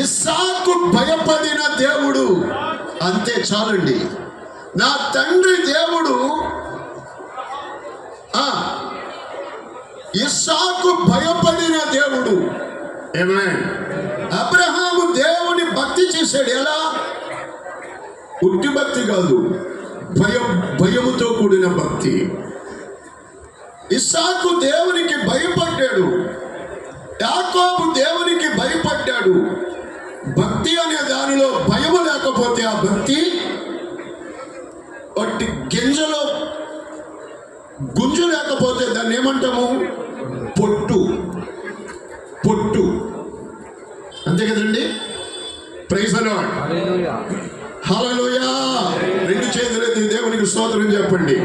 ఇస్సాకు భయపడిన దేవుడు, అంతే చాలండి. నా తండ్రి దేవుడు ఇస్సాకు భయపడిన దేవుడు. ఆమేన్. అబ్రహాము దేవుని భక్తి చేశాడు. ఎలా? ఉట్టి భక్తి కాదు, భయముతో కూడిన భక్తి. ఇస్సాకు దేవునికి భయపడ్డాడు, యాకోబు దేవునికి భయపడ్డాడు. భక్తి అనే దానిలో భయము లేకపోతే ఆ భక్తి ఒట్టి గింజలో గుంజు లేకపోతే దాన్ని ఏమంటాము? పొట్టు. పొట్టు, అంతే కదండి. Praise the Lord. హల్లెలూయా. రెండు చేతులెత్తి దేవునికి స్తోత్రం చెప్పండి.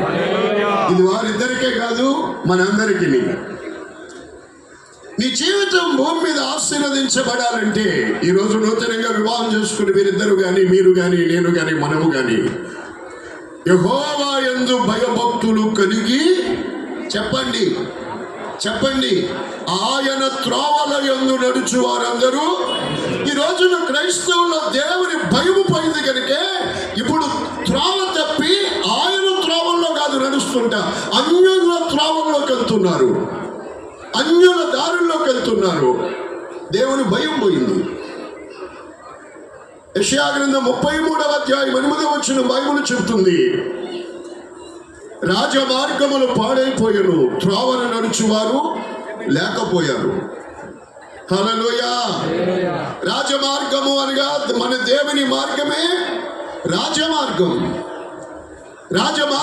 ఇది వారిద్దరికే కాదు, మనందరికీ. నీ జీవితం భూమి మీద ఆశీర్వదించబడాలంటే ఈరోజు నూతనంగా వివాహం చేసుకుని వీరిద్దరు కానీ, మీరు కానీ, నేను కానీ, మనము కానీ యెహోవా యందు భయభక్తులు కలిగి చెప్పండి చెప్పండి ఆయన త్రోవల యందు నడుచు వారందరూ. ఈ రోజున క్రైస్తవుల దేవుని భయము పోయింది కనుక ఇప్పుడు త్రోవ తప్పి ఆయన త్రోవల్లో కాదు నడుస్తుంటా, అన్యుల త్రోవల్లోకి వెళ్తున్నారు, అన్యుల దారుల్లోకి వెళ్తున్నారు. దేవుని భయం పోయింది. యెషయా గ్రంథం 33వ అధ్యాయం 8వ వచనం బైబిల్ చెబుతుంది, రాజమార్గములు పాడైపోయాను, త్రోవను నడుచువారు లేకపోయారు. హల్లెలూయా. రాజమార్గము అనగా మన దేవుని మార్గమే రాజమార్గం. రాజమార్గం